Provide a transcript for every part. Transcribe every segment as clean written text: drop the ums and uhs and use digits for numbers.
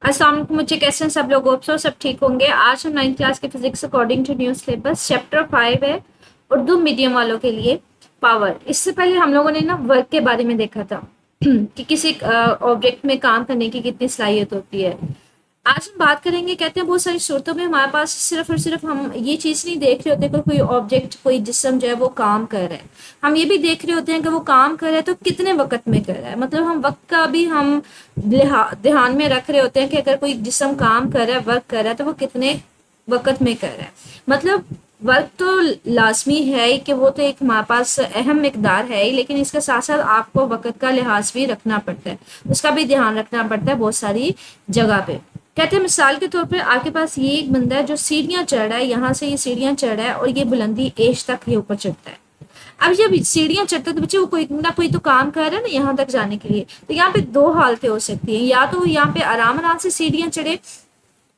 अस्सलाम वालेकुम मुझे कैसे हैं सब लोग। होप सब ठीक होंगे। आज हम 9th क्लास के physics according to new syllabus chapter 5 है उर्दू मीडियम वालों के लिए पावर। इससे पहले हम लोगों ने ना वर्क के बारे में देखा था कि किसी ऑब्जेक्ट में काम करने की कितनी सलाहियत होती है। आज हम बात करेंगे, कहते हैं बहुत सारी सूरतों में हमारे पास सिर्फ और सिर्फ हम ये चीज़ नहीं देख रहे होते कि कोई ऑब्जेक्ट कोई जिस्म जो है वो काम कर रहा है, हम ये भी देख रहे होते हैं कि वो काम कर रहा है तो कितने वक्त में कर रहा है। मतलब हम वक्त का भी हम ध्यान में रख रहे होते हैं कि अगर कोई जिस्म काम कर रहा है वर्क कर रहा है तो वो कितने वक्त में कर रहा है। मतलब वर्क तो लाजमी है ही कि वो तो एक हमारे पास अहम मिकदार है ही, लेकिन इसके साथ साथ आपको वक्त का लिहाज भी रखना पड़ता है, उसका भी ध्यान रखना पड़ता है बहुत सारी जगह पे। कहते हैं मिसाल के तौर पे आपके पास ये एक बंदा है जो सीढ़ियां चढ़ रहा है, यहाँ से ये सीढ़ियां चढ़ रहा है और ये बुलंदी एज तक ये ऊपर चढ़ता है। अब जब सीढ़ियां चढ़ते तो बच्चे वो कोई ना कोई तो काम कर रहा है ना यहाँ तक जाने के लिए। तो यहाँ पे दो हालतें हो सकती हैं, या तो यहाँ पे आराम आराम से सीढ़ियां चढ़े,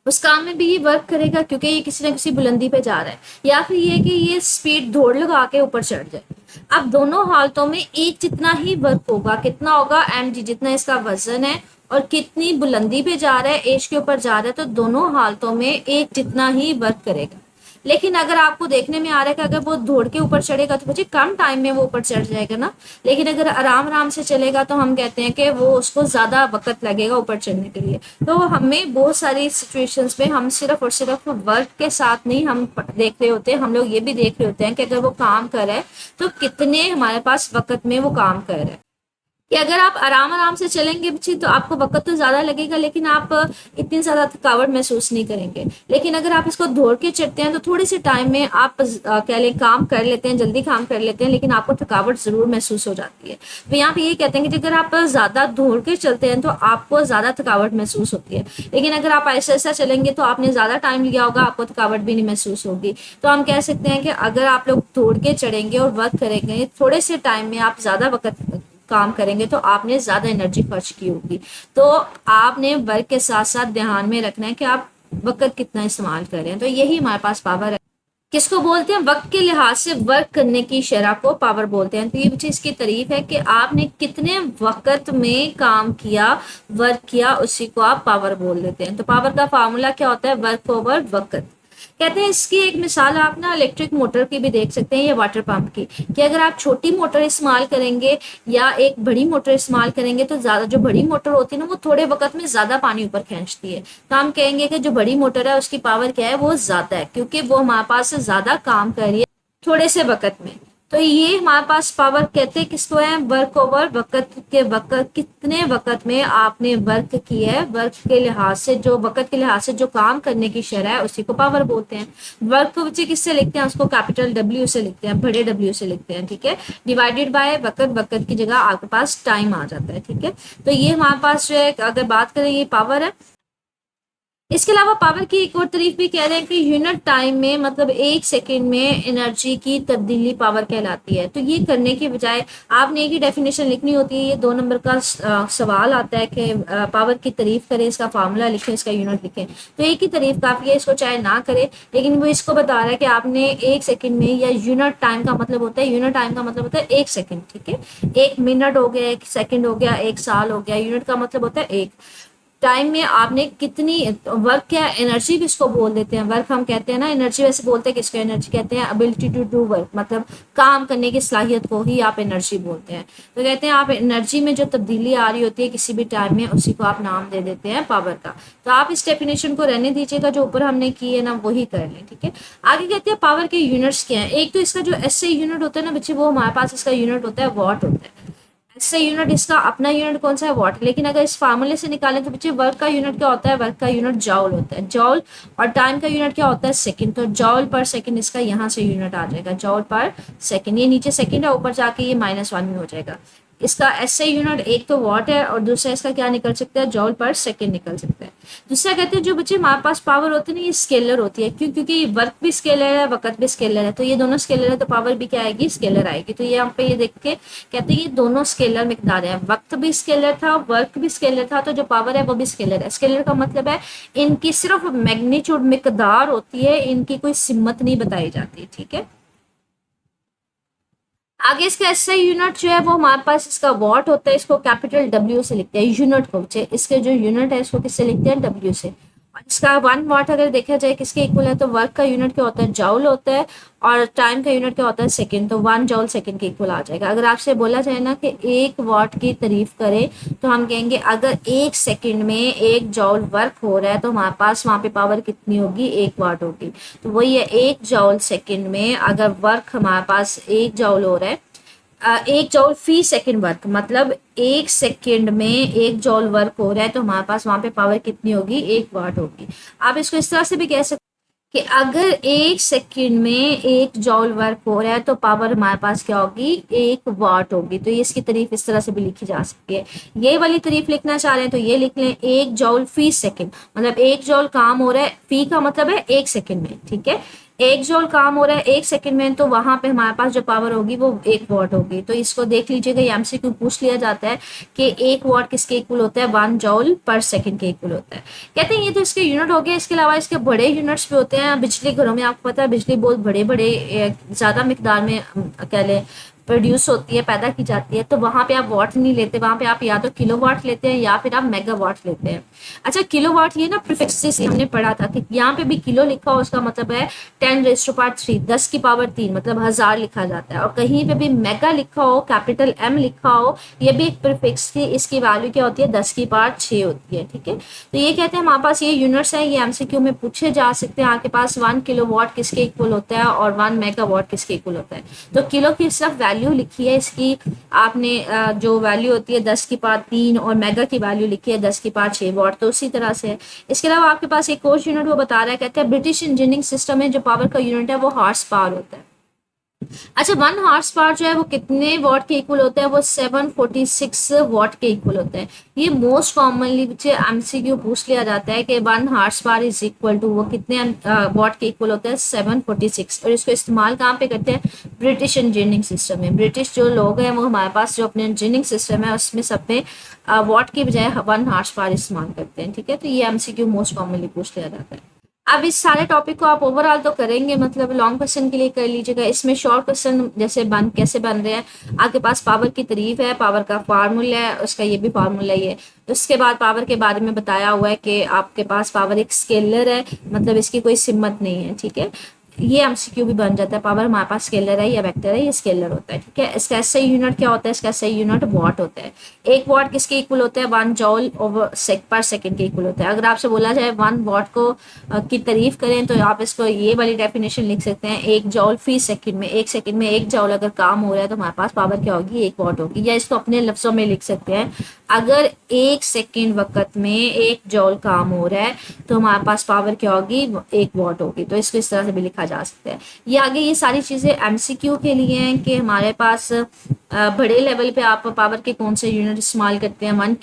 उस काम में भी ये वर्क करेगा क्योंकि ये किसी ना किसी बुलंदी पे जा रहा है, या फिर ये कि ये स्पीड दौड़ लगा के ऊपर चढ़ जाए। अब दोनों हालतों में एक जितना ही वर्क होगा, कितना होगा एम जी, जितना इसका वजन है और कितनी बुलंदी पे जा रहा है, एज के ऊपर जा रहा है, तो दोनों हालतों में एक जितना ही वर्क करेगा। लेकिन अगर आपको देखने में आ रहा है कि अगर वो दौड़ के ऊपर चढ़ेगा तो मुझे कम टाइम में वो ऊपर चढ़ जाएगा ना, लेकिन अगर आराम आराम से चलेगा तो हम कहते हैं कि वो उसको ज्यादा वक्त लगेगा ऊपर चढ़ने के लिए। तो हमें बहुत सारी सिचुएशंस में हम सिर्फ और सिर्फ वर्क के साथ नहीं हम देख रहे होते हैं, हम लोग ये भी देख रहे होते हैं कि अगर वो काम कर रहा है तो कितने हमारे पास वक्त में वो काम कर रहा है। कि अगर आप आराम आराम से चलेंगे बच्चे तो आपको वक्त तो ज्यादा लगेगा लेकिन आप इतनी ज्यादा थकावट महसूस नहीं करेंगे। लेकिन अगर आप इसको दौड़ के चढ़ते हैं तो थोड़े से टाइम में आप कह लें काम कर लेते हैं, जल्दी काम कर लेते हैं, लेकिन आपको थकावट जरूर महसूस हो जाती है। तो यहाँ पे ये कहते हैं कि अगर आप ज्यादा दौड़ के चलते हैं तो आपको ज्यादा थकावट महसूस होती है, लेकिन अगर आप ऐसा ऐसा चलेंगे तो आपने ज्यादा टाइम लिया होगा, आपको थकावट भी नहीं महसूस होगी। तो हम कह सकते हैं कि अगर आप लोग दौड़ के चढ़ेंगे और वर्क करेंगे थोड़े से टाइम में आप ज्यादा वक्त काम करेंगे तो आपने ज्यादा एनर्जी खर्च की होगी। तो आपने वर्क के साथ साथ ध्यान में रखना है कि आप वक्त कितना इस्तेमाल कर रहे हैं। तो यही हमारे पास पावर है। किसको बोलते हैं? वक्त के लिहाज से वर्क करने की शरह को पावर बोलते हैं। तो ये बच्चे इसकी तारीफ है कि आपने कितने वक्त में काम किया, वर्क किया, उसी को आप पावर बोल देते हैं। तो पावर का फार्मूला क्या होता है? वर्क ओवर वक्त। कहते हैं इसकी एक मिसाल आप ना इलेक्ट्रिक मोटर की भी देख सकते हैं या वाटर पंप की, कि अगर आप छोटी मोटर इस्तेमाल करेंगे या एक बड़ी मोटर इस्तेमाल करेंगे तो ज्यादा जो बड़ी मोटर होती है ना वो थोड़े वक्त में ज्यादा पानी ऊपर खींचती है। तो हम कहेंगे कि जो बड़ी मोटर है उसकी पावर क्या है? वो ज्यादा है, क्योंकि वो हमारे पास से ज्यादा काम कर रही है थोड़े से वक्त में। तो ये हमारे पास पावर कहते हैं किसको है? वर्क ओवर वक्त के वक्त, कितने वक्त में आपने वर्क किया है, वर्क के लिहाज से जो वक्त के लिहाज से जो काम करने की शरह है उसी को पावर बोलते हैं। वर्क को बच्चे किससे लिखते हैं? उसको कैपिटल डब्ल्यू से लिखते हैं, बड़े डब्ल्यू से लिखते हैं, ठीक है। डिवाइडेड बाय वक्त, वक्त की जगह आपके पास टाइम आ जाता है, ठीक है। तो ये हमारे पास जो है अगर बात करें ये पावर है। इसके अलावा पावर की एक और तारीफ भी कह रहे हैं कि यूनिट टाइम में, मतलब एक सेकंड में एनर्जी की तब्दीली पावर कहलाती है। तो ये करने के बजाय आपने एक ही डेफिनेशन लिखनी होती है। ये 2 नंबर का सवाल आता है कि पावर की तारीफ करें, इसका फार्मूला लिखें, इसका यूनिट लिखें। तो एक ही तारीफ काफी है, इसको चाहे ना करे, लेकिन वो इसको बता रहा है कि आपने एक सेकंड में, या यूनिट टाइम का मतलब होता है, यूनिट टाइम का मतलब होता है एक सेकंड, ठीक है। एक मिनट हो गया, एक सेकंड हो गया, एक साल हो गया। यूनिट का मतलब होता है एक टाइम में आपने कितनी वर्क, क्या एनर्जी भी इसको बोल देते हैं। वर्क हम कहते हैं ना, एनर्जी वैसे बोलते हैं किसको? एनर्जी कहते हैं एबिलिटी टू डू वर्क, मतलब काम करने की सलाहियत को ही आप एनर्जी बोलते हैं। तो कहते हैं आप एनर्जी में जो तब्दीली आ रही होती है किसी भी टाइम में, उसी को आप नाम दे देते हैं पावर का। तो आप इस डेफिनेशन को रहने दीजिएगा, जो ऊपर हमने की है ना वही कर लें, ठीक है। आगे कहते हैं पावर के यूनिट्स क्या है। एक तो इसका जो एसआई यूनिट होता है ना बच्चे, वो हमारे पास इसका यूनिट होता है वॉट होता है। इससे यूनिट, इसका अपना यूनिट कौन सा है? वॉट। लेकिन अगर इस फार्मूले से निकालें तो बच्चे वर्क का यूनिट क्या होता है? वर्क का यूनिट जॉल होता है, जॉल। और टाइम का यूनिट क्या होता है? सेकंड। तो जॉल पर सेकंड इसका यहाँ से यूनिट आ जाएगा, जॉल पर सेकंड। ये नीचे सेकंड है, ऊपर जाके ये -1 में हो जाएगा। इसका एसआई यूनिट एक तो वॉट है और दूसरा इसका क्या निकल सकता है? जॉल पर सेकंड निकल सकता है। दूसरा कहते हैं जो बच्चे हमारे पास पावर होती है ना, ये स्केलर होती है। क्यों? क्योंकि वर्क भी स्केलर है, वक्त भी स्केलर है, तो ये दोनों स्केलर है, तो पावर भी क्या आएगी? स्केलर आएगी। तो ये यहाँ पे ये देख के कहते हैं ये दोनों स्केलर मिकदार है, वक्त भी स्केलर था, वर्क भी स्केलर था, तो जो पावर है वो भी स्केलर है। स्केलर का मतलब है इनकी सिर्फ मैग्नीट्यूड मिकदार होती है, इनकी कोई सिमत नहीं बताई जाती, ठीक है। आगे इसका एसआई यूनिट जो है वो हमारे पास इसका वॉट होता है, इसको कैपिटल डब्ल्यू से लिखते हैं यूनिट को, इसके जो यूनिट है इसको किससे लिखते हैं, डब्ल्यू से। और इसका 1 वॉट अगर देखा जाए किसके इक्वल है, तो वर्क का यूनिट क्या होता है, जाउल होता है, और टाइम का यूनिट क्या होता है, सेकंड, तो 1 जॉल सेकंड के इक्वल आ जाएगा। अगर आपसे बोला जाए ना कि 1 वॉट की तारीफ करें, तो हम कहेंगे अगर 1 सेकंड में 1 जॉल वर्क हो रहा है तो हमारे पास वहाँ पे पावर कितनी होगी, 1 वॉट होगी। तो वही है 1 जॉल सेकंड में अगर वर्क हमारे पास 1 जॉल हो रहा है, 1 जॉल फी सेकंड वर्क, मतलब 1 सेकंड में 1 जॉल वर्क हो रहा है, तो हमारे पास वहां पे पावर कितनी होगी, 1 वाट होगी। आप इसको इस तरह से भी कह सकते कि अगर 1 सेकंड में 1 जॉल वर्क हो रहा है तो पावर हमारे पास क्या होगी, 1 वाट होगी। तो ये इसकी तारीफ इस तरह से भी लिखी जा सकती है। ये वाली तारीफ लिखना चाह रहे हैं तो ये लिख लें 1 जॉल फी सेकंड, मतलब 1 जॉल काम हो रहा है, फी का मतलब है 1 सेकंड में, ठीक है। 1 जॉल काम हो रहा है 1 सेकंड में, तो वहां पे हमारे पास जो पावर होगी वो 1 वॉट होगी। तो इसको देख लीजिएगा, ये एमसीक्यू पूछ लिया जाता है कि 1 वॉट किसके इक्वल होता है, 1 जॉल पर सेकंड के इक्वल होता है। कहते हैं ये तो इसके यूनिट हो गए। इसके अलावा इसके बड़े यूनिट्स भी होते हैं। बिजली घरों में आपको पता है बिजली बहुत बड़े बड़े ज़्यादा मिकदार में कह लें प्रोड्यूस होती है, पैदा की जाती है, तो वहाँ पे आप वॉट नहीं लेते, वहाँ पे आप या तो किलो वाट लेते हैं या फिर आप मेगा वाट लेते हैं। अच्छा, किलो वाट ये ना प्रीफिक्स से हमने पढ़ा था कि यहाँ पे भी किलो लिखा हो उसका मतलब है 10⁻3, 10⁻3 मतलब 1000 लिखा जाता है। और कहीं पे भी मेगा लिखा हो, कैपिटल एम लिखा हो, ये भी एक प्रीफिक्स की, इसकी वैल्यू क्या होती है, 10⁻6 होती है, ठीक है। तो ये कहते हैं हमारे पास ये यूनिट्स हैं, ये एमसीक्यू में पूछे जा सकते हैं। आपके पास 1 किलो वाट किसके इक्वल होता है और 1 मेगावाट किसके इक्वल होता है। तो किलो की सिर्फ वैल्यू लिखी है इसकी, आपने जो वैल्यू होती है 10⁻3 और मेगा की वैल्यू लिखी है 10⁻6 वाट, तो उसी तरह से है। इसके अलावा आपके पास एक और यूनिट वो बता रहा है, कहते हैं ब्रिटिश इंजीनियरिंग सिस्टम में जो पावर का यूनिट है वो हॉर्स पावर होता है। अच्छा, 1 हॉर्स पावर जो है वो कितने वॉट के इक्वल होता है, वो 746 वॉट के इक्वल होता है। ये मोस्ट कॉमनली एमसीक्यू पूछ लिया जाता है कि 1 horse power is equal to, वो कितने वॉट के इक्वल होता है, 746। और इसको इस्तेमाल कहाँ पे करते हैं, ब्रिटिश इंजीनियरिंग सिस्टम में। ब्रिटिश जो लोग हैं वो हमारे पास जो अपने इंजीनियरिंग सिस्टम है उसमें सब में वॉट की बजाय 1 हॉर्स पावर इस्तेमाल करते हैं, ठीक है। तो ये एमसीक्यू मोस्ट कॉमनली पूछ लिया जाता है। अब इस सारे टॉपिक को आप ओवरऑल तो करेंगे, मतलब लॉन्ग क्वेश्चन के लिए कर लीजिएगा। इसमें शॉर्ट क्वेश्चन जैसे कैसे बन रहे हैं, आपके पास पावर की तारीफ है, पावर का फार्मूला है, उसका ये भी फार्मूला ही है। उसके बाद पावर के बारे में बताया हुआ है कि आपके पास पावर एक स्केलर है, मतलब इसकी कोई सिमत नहीं है, ठीक है। ये एमसीक्यू भी बन जाता है, पावर हमारे पास स्केलर है या वेक्टर है, ये स्केलर होता है, ठीक है। इसका एसआई यूनिट क्या होता है, इसका एसआई यूनिट वॉट होता है। 1 वॉट किसके इक्वल होता है, 1 जॉल पर सेकंड के इक्वल होता है। अगर आपसे बोला जाए 1 वॉट को की तारीफ करें तो आप इसको ये वाली डेफिनेशन लिख सकते हैं, 1 जॉल फी सेकंड में, 1 सेकंड में 1 जॉल अगर काम हो रहा है तो हमारे पास पावर क्या होगी, 1 वॉट होगी। या इसको अपने लफ्जों में लिख सकते हैं, अगर 1 सेकंड वक्त में 1 जॉल काम हो रहा है तो हमारे पास पावर क्या होगी, 1 वॉट होगी। तो इसको इस तरह से भी लिखा जा सकता है। ये आगे ये सारी चीज़ें एमसीक्यू के लिए हैं कि हमारे पास बड़े लेवल पे आप पावर के कौन से यूनिट इस्तेमाल करते हैं। 1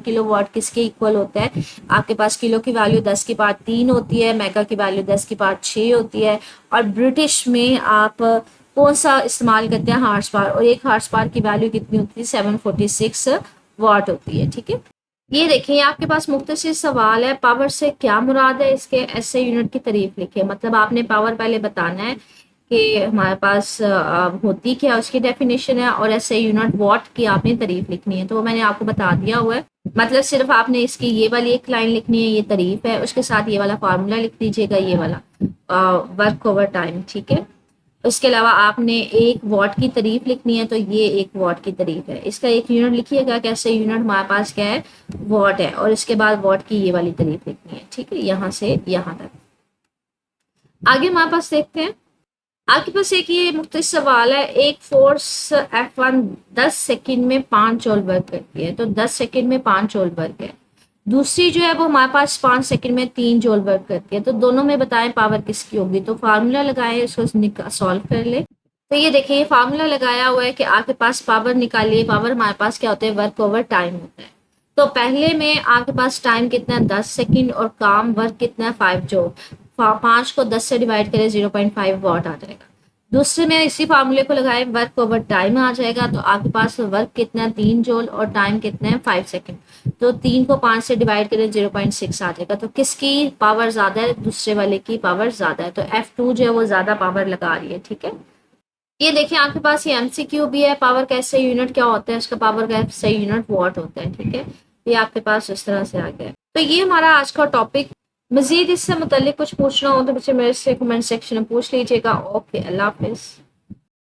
किलो वाट किसके इक्वल होता है, आपके पास किलो की वैल्यू 10⁻3 होती है, मेगा की वैल्यू 10⁻6 होती है। और ब्रिटिश में आप कौन सा इस्तेमाल करते हैं, हॉर्स पावर, और 1 हॉर्स पावर की वैल्यू कितनी होती है, 746 वाट होती है, ठीक है। ये देखिए आपके पास मुख्तसर सवाल है, पावर से क्या मुराद है, इसके ऐसे यूनिट की तारीफ लिखिए। मतलब आपने पावर पहले बताना है कि हमारे पास होती क्या उसकी डेफिनेशन है, और ऐसे यूनिट वॉट की आपने तारीफ लिखनी है। तो वो मैंने आपको बता दिया हुआ है। मतलब सिर्फ आपने इसकी ये वाली एक लाइन लिखनी है, ये तारीफ है, उसके साथ ये वाला फार्मूला लिख दीजिएगा, ये वाला वर्क ओवर टाइम, ठीक है। उसके अलावा आपने 1 वॉट की तारीफ लिखनी है, तो ये 1 वॉट की तारीफ है। इसका एक यूनिट लिखिएगा, कैसे यूनिट हमारे पास क्या है, वॉट है, और इसके बाद वॉट की ये वाली तारीफ लिखनी है, ठीक है, यहाँ से यहाँ तक। आगे हमारे पास देखते हैं, आपके पास एक ये मुख्तसर सवाल है, एक फोर्स F1 10 सेकंड में 5 जॉल वर्क करती है, तो 10 सेकंड में 5 जॉल वर्क है। दूसरी जो है वो हमारे पास 5 सेकंड में 3 जॉल वर्क करती है। तो दोनों में बताएं पावर किसकी होगी। तो फार्मूला लगाएं, इसको सॉल्व कर ले। तो ये देखिए ये फार्मूला लगाया हुआ है कि आपके पास पावर निकालिए। पावर हमारे पास क्या होता है, वर्क ओवर टाइम होता है। तो पहले में आपके पास टाइम कितना है, 10 सेकंड, और काम वर्क कितना है, 5 जॉल। 5 को 10 से डिवाइड करें, 0.5 वॉट आ जाएगा। दूसरे में इसी फार्मूले को लगाए, वर्क ओवर टाइम आ जाएगा। तो आपके पास वर्क कितना है, 3 जॉल, और टाइम कितना है, 5 सेकंड। तो 3 को 5 से डिवाइड करें, 0.6 आ जाएगा। तो किसकी पावर ज्यादा है, दूसरे वाले की पावर ज्यादा है। तो F2 जो है वो ज्यादा पावर लगा रही है, ठीक है। ये देखिए आपके पास ये एमसीक्यू भी है, पावर का एसआई यूनिट क्या होता है, इसका पावर का एसआई यूनिट वॉट होता है, ठीक है। ये आपके पास इस तरह से आ गया। तो ये हमारा आज का टॉपिक। मजीद इससे मुतालिक कुछ पूछना हो तो मुझे मेरे से कमेंट सेक्शन में पूछ लीजिएगा। ओके, अल्लाह हाफिज।